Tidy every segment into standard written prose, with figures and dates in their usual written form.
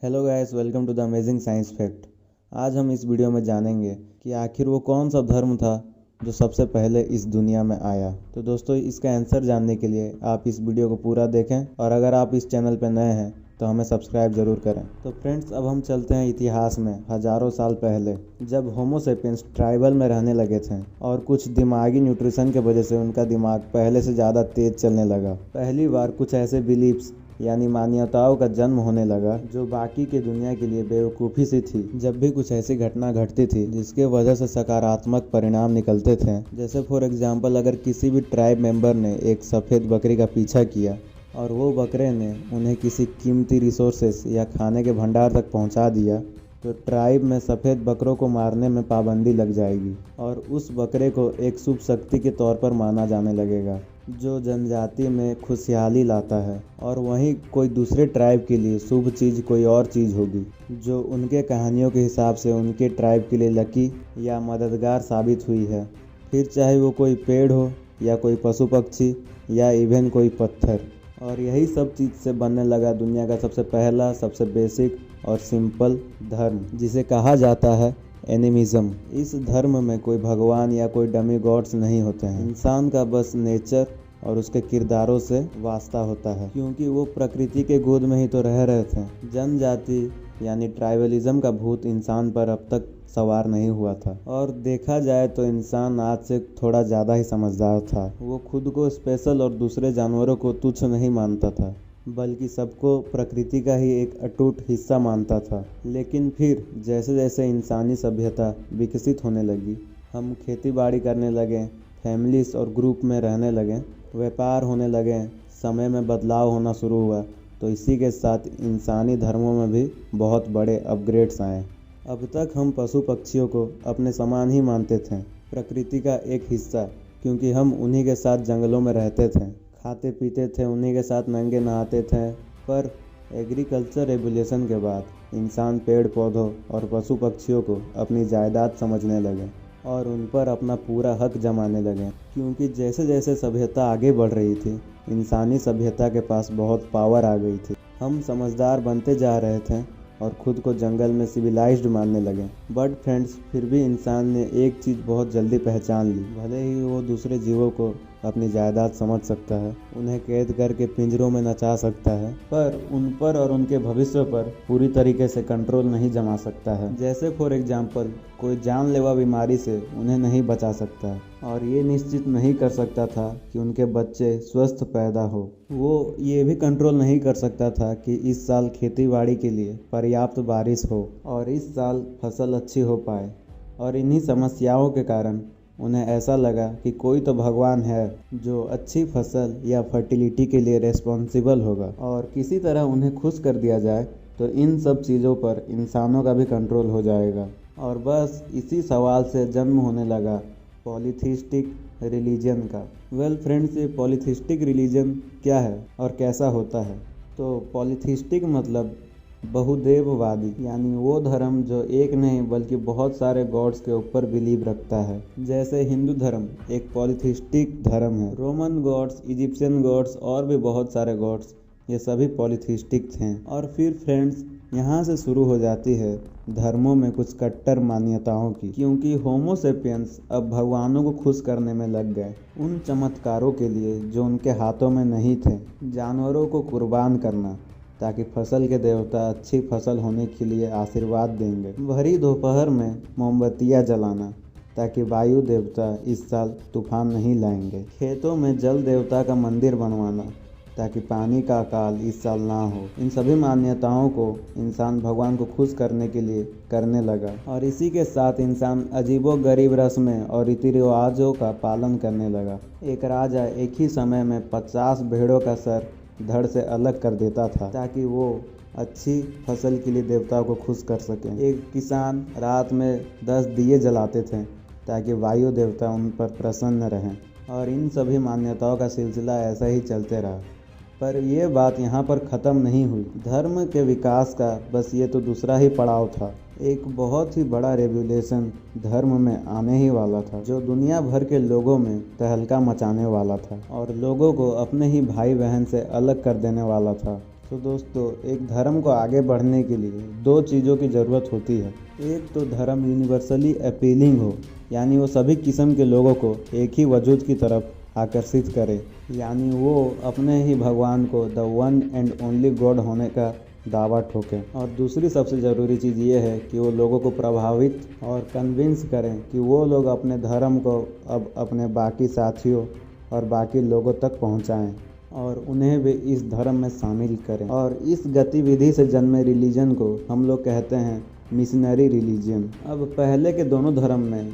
Hello guys, welcome to the amazing science fact. आज हम इस वीडियो में जानेंगे कि आखिर वो कौन सा धर्म था जो सबसे पहले इस दुनिया में आया। तो दोस्तों, इसका आंसर जानने के लिए आप इस वीडियो को पूरा देखें और अगर आप इस चैनल पर नए हैं तो हमें सब्सक्राइब जरूर करें। तो फ्रेंड्स, अब हम चलते हैं इतिहास में हजारों साल पहले, जब होमो सेपियंस ट्राइबल में रहने लगे थे और कुछ दिमागी न्यूट्रिशन के वजह से उनका दिमाग पहले से ज़्यादा तेज चलने लगा। पहली बार कुछ ऐसे बिलीव्स यानी मान्यताओं का जन्म होने लगा जो बाकी की दुनिया के लिए बेवकूफ़ी सी थी। जब भी कुछ ऐसी घटना घटती थी जिसके वजह से सकारात्मक परिणाम निकलते थे, जैसे फॉर एग्जांपल अगर किसी भी ट्राइब मेंबर ने एक सफ़ेद बकरी का पीछा किया और वो बकरे ने उन्हें किसी कीमती रिसोर्सेस या खाने के भंडार तक पहुंचा दिया, तो ट्राइब में सफ़ेद बकरों को मारने में पाबंदी लग जाएगी और उस बकरे को एक शुभ शक्ति के तौर पर माना जाने लगेगा जो जनजाति में खुशहाली लाता है। और वहीं कोई दूसरे ट्राइब के लिए शुभ चीज़ कोई और चीज़ होगी जो उनके कहानियों के हिसाब से उनके ट्राइब के लिए लकी या मददगार साबित हुई है, फिर चाहे वो कोई पेड़ हो या कोई पशु पक्षी या इवन कोई पत्थर। और यही सब चीज़ से बनने लगा दुनिया का सबसे पहला, सबसे बेसिक और सिंपल धर्म, जिसे कहा जाता है एनिमिज्म। इस धर्म में कोई भगवान या कोई डमी गॉड्स नहीं होते हैं। इंसान का बस नेचर और उसके किरदारों से वास्ता होता है, क्योंकि वो प्रकृति के गोद में ही तो रह रहे थे। जनजाति यानी ट्राइबलिज्म का भूत इंसान पर अब तक सवार नहीं हुआ था। और देखा जाए तो इंसान आज से थोड़ा ज़्यादा ही समझदार था। वो खुद को स्पेशल और दूसरे जानवरों को तुच्छ नहीं मानता था, बल्कि सबको प्रकृति का ही एक अटूट हिस्सा मानता था। लेकिन फिर जैसे जैसे इंसानी सभ्यता विकसित होने लगी, हम खेती बाड़ी करने लगे, फैमिलीज और ग्रुप में रहने लगे, व्यापार होने लगे, समय में बदलाव होना शुरू हुआ, तो इसी के साथ इंसानी धर्मों में भी बहुत बड़े अपग्रेड्स आए। अब तक हम पशु पक्षियों को अपने समान ही मानते थे, प्रकृति का एक हिस्सा, क्योंकि हम उन्हीं के साथ जंगलों में रहते थे, खाते पीते थे, उन्हीं के साथ नंगे नहाते थे। पर एग्रीकल्चर रेवोल्यूशन के बाद इंसान पेड़ पौधों और पशु पक्षियों को अपनी जायदाद समझने लगे और उन पर अपना पूरा हक जमाने लगे, क्योंकि जैसे जैसे सभ्यता आगे बढ़ रही थी, इंसानी सभ्यता के पास बहुत पावर आ गई थी। हम समझदार बनते जा रहे थे और खुद को जंगल में सिविलाइज्ड मानने लगे। बट फ्रेंड्स, फिर भी इंसान ने एक चीज़ बहुत जल्दी पहचान ली। भले ही वो दूसरे जीवों को अपनी जायदाद समझ सकता है, उन्हें कैद करके पिंजरों में नचा सकता है, पर उन पर और उनके भविष्य पर पूरी तरीके से कंट्रोल नहीं जमा सकता है। जैसे फॉर एग्जांपल, कोई जानलेवा बीमारी से उन्हें नहीं बचा सकता है और ये निश्चित नहीं कर सकता था कि उनके बच्चे स्वस्थ पैदा हो। वो ये भी कंट्रोल नहीं कर सकता था कि इस साल खेतीबाड़ी के लिए पर्याप्त बारिश हो और इस साल फसल अच्छी हो पाए। और इन्हीं समस्याओं के कारण उन्हें ऐसा लगा कि कोई तो भगवान है जो अच्छी फसल या फर्टिलिटी के लिए रेस्पॉन्सिबल होगा, और किसी तरह उन्हें खुश कर दिया जाए तो इन सब चीज़ों पर इंसानों का भी कंट्रोल हो जाएगा। और बस इसी सवाल से जन्म होने लगा पॉलीथिस्टिक रिलीजन का। वेल फ्रेंड्स, ये पॉलीथिस्टिक रिलीजन क्या है और कैसा होता है? तो पॉलीथिस्टिक मतलब बहुदेववादी, यानी वो धर्म जो एक नहीं बल्कि बहुत सारे गॉड्स के ऊपर बिलीव रखता है। जैसे हिंदू धर्म एक पॉलीथिस्टिक धर्म है, रोमन गॉड्स, इजिप्शियन गॉड्स और भी बहुत सारे गॉड्स, ये सभी पॉलीथिस्टिक थे। और फिर फ्रेंड्स, यहाँ से शुरू हो जाती है धर्मों में कुछ कट्टर मान्यताओं की, क्योंकि होमो सेपियंस अब भगवानों को खुश करने में लग गए उन चमत्कारों के लिए जो उनके हाथों में नहीं थे। जानवरों को कुर्बान करना ताकि फसल के देवता अच्छी फसल होने के लिए आशीर्वाद देंगे। भरी दोपहर में मोमबत्तियाँ जलाना ताकि वायु देवता इस साल तूफान नहीं लाएंगे। खेतों में जल देवता का मंदिर बनवाना ताकि पानी का अकाल इस साल ना हो। इन सभी मान्यताओं को इंसान भगवान को खुश करने के लिए करने लगा, और इसी के साथ इंसान अजीबोगरीब रस्में और रीति रिवाजों का पालन करने लगा। एक राजा एक ही समय में 50 भेड़ों का सर धड़ से अलग कर देता था ताकि वो अच्छी फसल के लिए देवताओं को खुश कर सकें। एक किसान रात में 10 दिए जलाते थे ताकि वायु देवता उन पर प्रसन्न रहें। और इन सभी मान्यताओं का सिलसिला ऐसा ही चलते रहा। पर यह बात यहाँ पर ख़त्म नहीं हुई। धर्म के विकास का बस ये तो दूसरा ही पड़ाव था। एक बहुत ही बड़ा रेवोल्यूशन धर्म में आने ही वाला था, जो दुनिया भर के लोगों में तहलका मचाने वाला था और लोगों को अपने ही भाई बहन से अलग कर देने वाला था। तो दोस्तों, एक धर्म को आगे बढ़ने के लिए दो चीज़ों की ज़रूरत होती है। एक तो धर्म यूनिवर्सली अपीलिंग हो, यानी वो सभी किस्म के लोगों को एक ही वजूद की तरफ आकर्षित करे, यानी वो अपने ही भगवान को the one and only God होने का दावा ठोकें। और दूसरी सबसे ज़रूरी चीज़ ये है कि वो लोगों को प्रभावित और कन्विंस करें कि वो लोग अपने धर्म को अब अपने बाकी साथियों और बाकी लोगों तक पहुंचाएं और उन्हें भी इस धर्म में शामिल करें। और इस गतिविधि से जन्मे रिलीजन को हम लोग कहते हैं मिशनरी रिलीजन। अब पहले के दोनों धर्म में,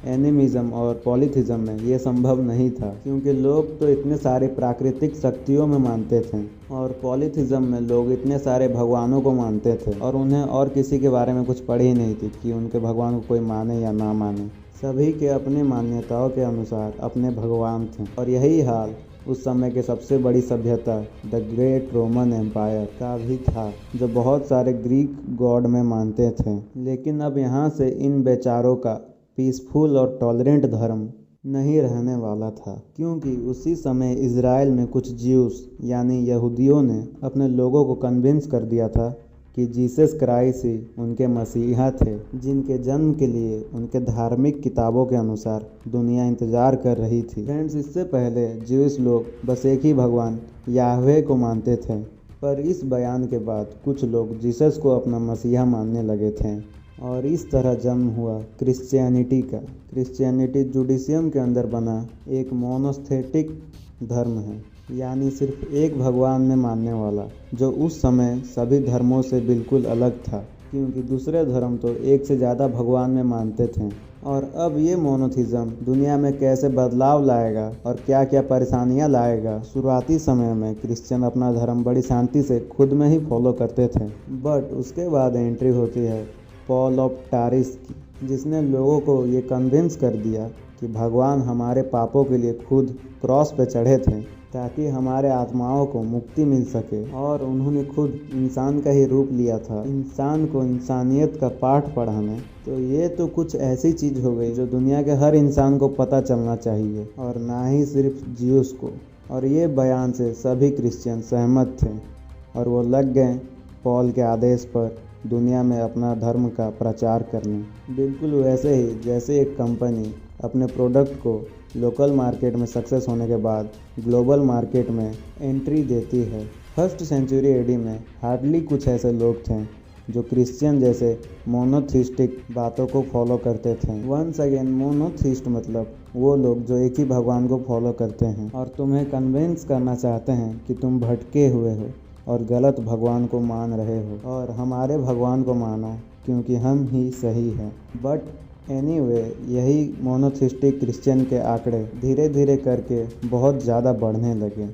एनिमिज्म और पॉलीथिज्म में, ये संभव नहीं था, क्योंकि लोग तो इतने सारे प्राकृतिक शक्तियों में मानते थे, और पॉलीथिज्म में लोग इतने सारे भगवानों को मानते थे और उन्हें और किसी के बारे में कुछ पड़ी ही नहीं थी कि उनके भगवान को कोई माने या ना माने। सभी के अपनी मान्यताओं के अनुसार अपने भगवान थे। और यही हाल उस समय के सबसे बड़ी सभ्यता द ग्रेट रोमन एम्पायर का भी था, जो बहुत सारे ग्रीक गॉड में मानते थे। लेकिन अब यहाँ से इन बेचारों का पीसफुल और टॉलरेंट धर्म नहीं रहने वाला था, क्योंकि उसी समय इज़राइल में कुछ ज्यूस यानी यहूदियों ने अपने लोगों को कन्विंस कर दिया था कि जीसस क्राइस्ट ही उनके मसीहा थे, जिनके जन्म के लिए उनके धार्मिक किताबों के अनुसार दुनिया इंतज़ार कर रही थी। फ्रेंड्स, इससे पहले ज्यूस लोग बस एक ही भगवान याहवे को मानते थे, पर इस बयान के बाद कुछ लोग जीसस को अपना मसीहा मानने लगे थे और इस तरह जन्म हुआ क्रिश्चियनिटी का। क्रिश्चियनिटी जुडिशियम के अंदर बना एक मोनोस्थेटिक धर्म है, यानी सिर्फ एक भगवान में मानने वाला, जो उस समय सभी धर्मों से बिल्कुल अलग था, क्योंकि दूसरे धर्म तो एक से ज़्यादा भगवान में मानते थे। और अब ये मोनोथिज्म दुनिया में कैसे बदलाव लाएगा और क्या क्या परेशानियां लाएगा। शुरुआती समय में क्रिश्चियन अपना धर्म बड़ी शांति से खुद में ही फॉलो करते थे, बट उसके बाद एंट्री होती है पॉल ऑफ टारिस की, जिसने लोगों को ये कन्विंस कर दिया कि भगवान हमारे पापों के लिए खुद क्रॉस पे चढ़े थे ताकि हमारे आत्माओं को मुक्ति मिल सके। और उन्होंने खुद इंसान का ही रूप लिया था, इंसान को इंसानियत का पाठ पढ़ाने। तो ये तो कुछ ऐसी चीज़ हो गई जो दुनिया के हर इंसान को पता चलना चाहिए, और ना ही सिर्फ ज्यूस को। और ये बयान से सभी क्रिश्चियन सहमत थे और वो लग गए पॉल के आदेश पर दुनिया में अपना धर्म का प्रचार करने। बिल्कुल वैसे ही जैसे एक कंपनी अपने प्रोडक्ट को लोकल मार्केट में सक्सेस होने के बाद ग्लोबल मार्केट में एंट्री देती है। फर्स्ट सेंचुरी एडी में हार्डली कुछ ऐसे लोग थे जो क्रिश्चियन जैसे मोनोथिस्टिक बातों को फॉलो करते थे। वंस अगेन, मोनोथिस्ट मतलब वो लोग जो एक ही भगवान को फॉलो करते हैं और तुम्हें कन्विंस करना चाहते हैं कि तुम भटके हुए हो और गलत भगवान को मान रहे हो, और हमारे भगवान को मानो क्योंकि हम ही सही हैं। बट एनीवे, यही मोनोथिस्टिक क्रिश्चियन के आंकड़े धीरे धीरे करके बहुत ज़्यादा बढ़ने लगे।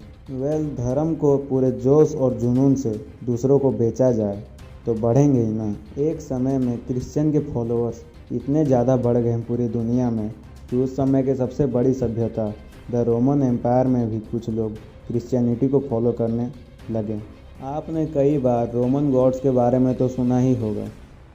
धर्म को पूरे जोश और जुनून से दूसरों को बेचा जाए तो बढ़ेंगे ही ना। एक समय में क्रिश्चियन के फॉलोअर्स इतने ज़्यादा बढ़ गए पूरी दुनिया में कि उस समय के सबसे बड़ी सभ्यता द रोमन एम्पायर में भी कुछ लोग क्रिश्चियनिटी को फॉलो करने लगे। आपने कई बार रोमन गॉड्स के बारे में तो सुना ही होगा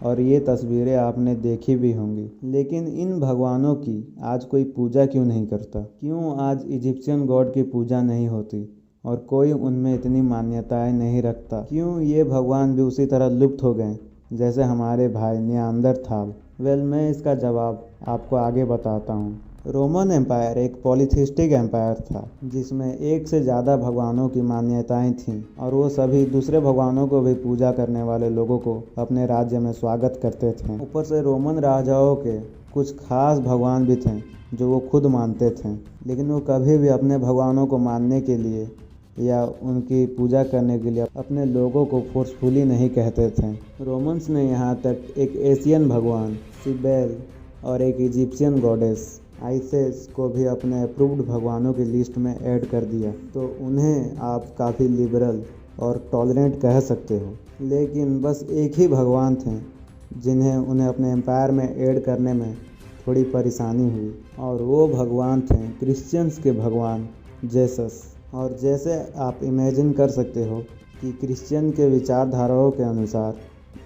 और ये तस्वीरें आपने देखी भी होंगी, लेकिन इन भगवानों की आज कोई पूजा क्यों नहीं करता? क्यों आज इजिप्शियन गॉड की पूजा नहीं होती और कोई उनमें इतनी मान्यताएं नहीं रखता? क्यों ये भगवान भी उसी तरह लुप्त हो गए जैसे हमारे भाई नियांदरथाल? मैं इसका जवाब आपको आगे बताता हूँ। रोमन एम्पायर एक पॉलीथिस्टिक एम्पायर था जिसमें एक से ज़्यादा भगवानों की मान्यताएं थीं और वो सभी दूसरे भगवानों को भी पूजा करने वाले लोगों को अपने राज्य में स्वागत करते थे। ऊपर से रोमन राजाओं के कुछ खास भगवान भी थे जो वो खुद मानते थे, लेकिन वो कभी भी अपने भगवानों को मानने के लिए या उनकी पूजा करने के लिए अपने लोगों को फोर्सफुली नहीं कहते थे। रोमन्स ने यहाँ तक एक एशियन भगवान सिबेल और एक इजिप्शियन गॉडेस आइसिस को भी अपने अप्रूव्ड भगवानों की लिस्ट में ऐड कर दिया। तो उन्हें आप काफ़ी लिबरल और टॉलरेंट कह सकते हो, लेकिन बस एक ही भगवान थे जिन्हें उन्हें अपने एम्पायर में ऐड करने में थोड़ी परेशानी हुई, और वो भगवान थे क्रिश्चियंस के भगवान जेसस। और जैसे आप इमेजिन कर सकते हो कि क्रिश्चियन के विचारधाराओं के अनुसार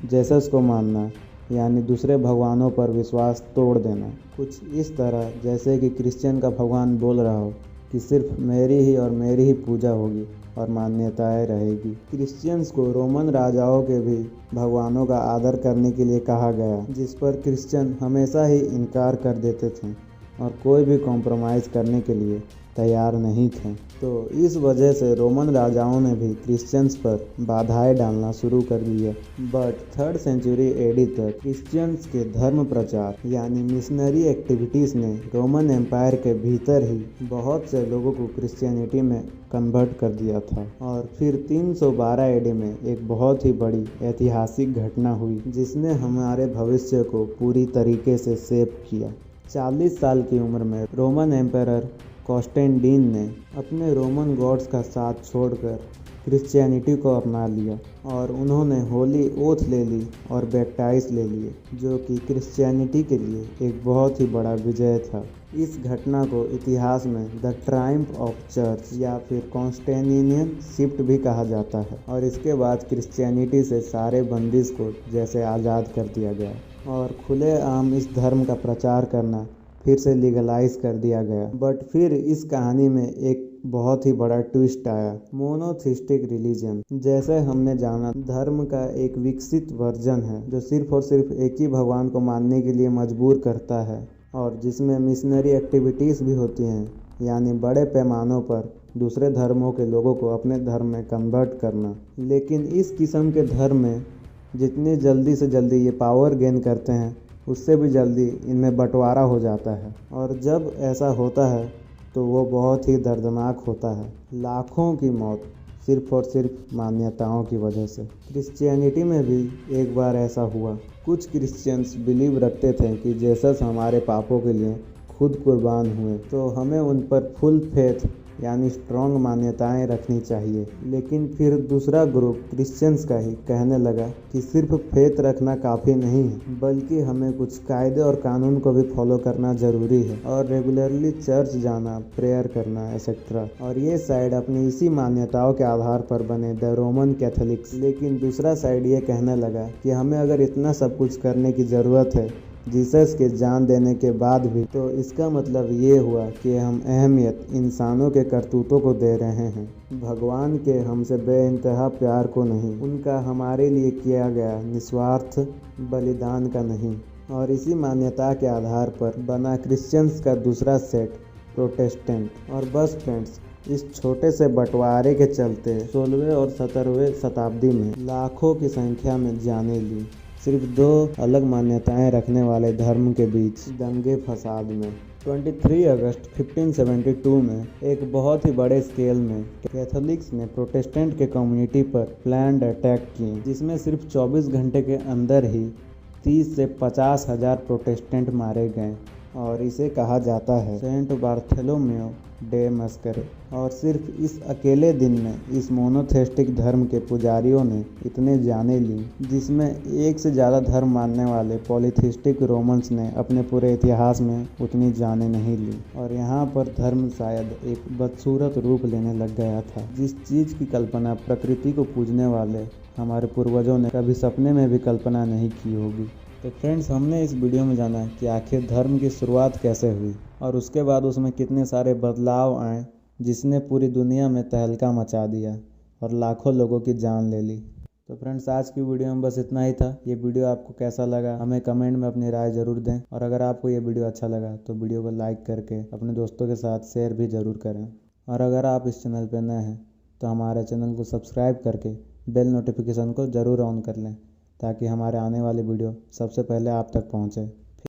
जेसस को मानना यानी दूसरे भगवानों पर विश्वास तोड़ देना, कुछ इस तरह जैसे कि क्रिश्चियन का भगवान बोल रहा हो कि सिर्फ मेरी ही और मेरी ही पूजा होगी और मान्यताएं रहेगी। क्रिश्चियंस को रोमन राजाओं के भी भगवानों का आदर करने के लिए कहा गया, जिस पर क्रिश्चियन हमेशा ही इनकार कर देते थे और कोई भी कॉम्प्रोमाइज़ करने के लिए तैयार नहीं थे। तो इस वजह से रोमन राजाओं ने भी क्रिश्चियंस पर बाधाएं डालना शुरू कर दिया। बट 3rd सेंचुरी एडी तक क्रिश्चियंस के धर्म प्रचार यानी मिशनरी एक्टिविटीज़ ने रोमन एम्पायर के भीतर ही बहुत से लोगों को क्रिश्चियनिटी में कन्वर्ट कर दिया था। और फिर 312 एडी में एक बहुत ही बड़ी ऐतिहासिक घटना हुई जिसने हमारे भविष्य को पूरी तरीके से शेप किया। 40 साल की उम्र में रोमन एम्पायर कॉन्स्टेंटीन ने अपने रोमन गॉड्स का साथ छोड़कर क्रिश्चियनिटी को अपना लिया और उन्होंने होली ओथ ले ली और बैप्टाइज ले लिए, जो कि क्रिश्चियनिटी के लिए एक बहुत ही बड़ा विजय था। इस घटना को इतिहास में द ट्रायम्फ ऑफ चर्च या फिर कॉन्स्टेंटिनियन शिफ्ट भी कहा जाता है। और इसके बाद क्रिश्चियनिटी से सारे बंदिश को जैसे आज़ाद कर दिया गया और खुलेआम इस धर्म का प्रचार करना फिर से लीगलाइज कर दिया गया। बट फिर इस कहानी में एक बहुत ही बड़ा ट्विस्ट आया, मोनोथिस्टिक रिलीजन। जैसे हमने जाना, धर्म का एक विकसित वर्जन है जो सिर्फ और सिर्फ एक ही भगवान को मानने के लिए मजबूर करता है और जिसमें मिशनरी एक्टिविटीज़ भी होती हैं, यानी बड़े पैमानों पर दूसरे धर्मों के लोगों को अपने धर्म में कन्वर्ट करना। लेकिन इस किस्म के धर्म में जितनी जल्दी से जल्दी ये पावर गेन करते हैं, उससे भी जल्दी इनमें बंटवारा हो जाता है। और जब ऐसा होता है तो वो बहुत ही दर्दनाक होता है। लाखों की मौत सिर्फ और सिर्फ मान्यताओं की वजह से। क्रिश्चियनिटी में भी एक बार ऐसा हुआ। कुछ क्रिश्चियंस बिलीव रखते थे कि जीसस हमारे पापों के लिए खुद कुर्बान हुए, तो हमें उन पर फुल फेथ यानी स्ट्रॉन्ग मान्यताएं रखनी चाहिए। लेकिन फिर दूसरा ग्रुप क्रिश्चियंस का ही कहने लगा कि सिर्फ फेथ रखना काफ़ी नहीं है, बल्कि हमें कुछ कायदे और कानून को भी फॉलो करना ज़रूरी है और रेगुलरली चर्च जाना, प्रेयर करना एक्सेट्रा। और ये साइड अपनी इसी मान्यताओं के आधार पर बने द रोमन कैथोलिक्स। लेकिन दूसरा साइड ये कहने लगा कि हमें अगर इतना सब कुछ करने की ज़रूरत है जीसस के जान देने के बाद भी, तो इसका मतलब ये हुआ कि हम अहमियत इंसानों के करतूतों को दे रहे हैं, भगवान के हमसे बेइंतहा प्यार को नहीं, उनका हमारे लिए किया गया निस्वार्थ बलिदान का नहीं। और इसी मान्यता के आधार पर बना क्रिश्चियंस का दूसरा सेट, प्रोटेस्टेंट। और बस फ्रेंड्स, इस छोटे से बंटवारे के चलते 16वें और 17वें शताब्दी में लाखों की संख्या में जाने ली। सिर्फ 2 अलग मान्यताएं रखने वाले धर्म के बीच दंगे फसाद में 23 अगस्त 1572 में एक बहुत ही बड़े स्केल में कैथोलिक्स ने प्रोटेस्टेंट के कम्युनिटी पर प्लान्ड अटैक किए, जिसमें सिर्फ 24 घंटे के अंदर ही 30 से 50 हज़ार प्रोटेस्टेंट मारे गए। और इसे कहा जाता है सेंट बार्थोलोमेव डे मस्करे। और सिर्फ इस अकेले दिन में इस मोनोथेस्टिक धर्म के पुजारियों ने इतने जाने ली, जिसमें एक से ज़्यादा धर्म मानने वाले पॉलीथिस्टिक रोमन्स ने अपने पूरे इतिहास में उतनी जाने नहीं ली। और यहाँ पर धर्म शायद एक बदसूरत रूप लेने लग गया था, जिस चीज़ की कल्पना प्रकृति को पूजने वाले हमारे पूर्वजों ने कभी सपने में भी कल्पना नहीं की होगी। तो फ्रेंड्स, हमने इस वीडियो में जाना कि आखिर धर्म की शुरुआत कैसे हुई और उसके बाद उसमें कितने सारे बदलाव आए, जिसने पूरी दुनिया में तहलका मचा दिया और लाखों लोगों की जान ले ली। तो फ्रेंड्स, आज की वीडियो में बस इतना ही था। ये वीडियो आपको कैसा लगा हमें कमेंट में अपनी राय ज़रूर दें। और अगर आपको ये वीडियो अच्छा लगा तो वीडियो को लाइक करके अपने दोस्तों के साथ शेयर भी ज़रूर करें। और अगर आप इस चैनल पर नए हैं तो हमारे चैनल को सब्सक्राइब करके बेल नोटिफिकेशन को ज़रूर ऑन कर लें, ताकि हमारे आने वाली वीडियो सबसे पहले आप तक पहुँचे।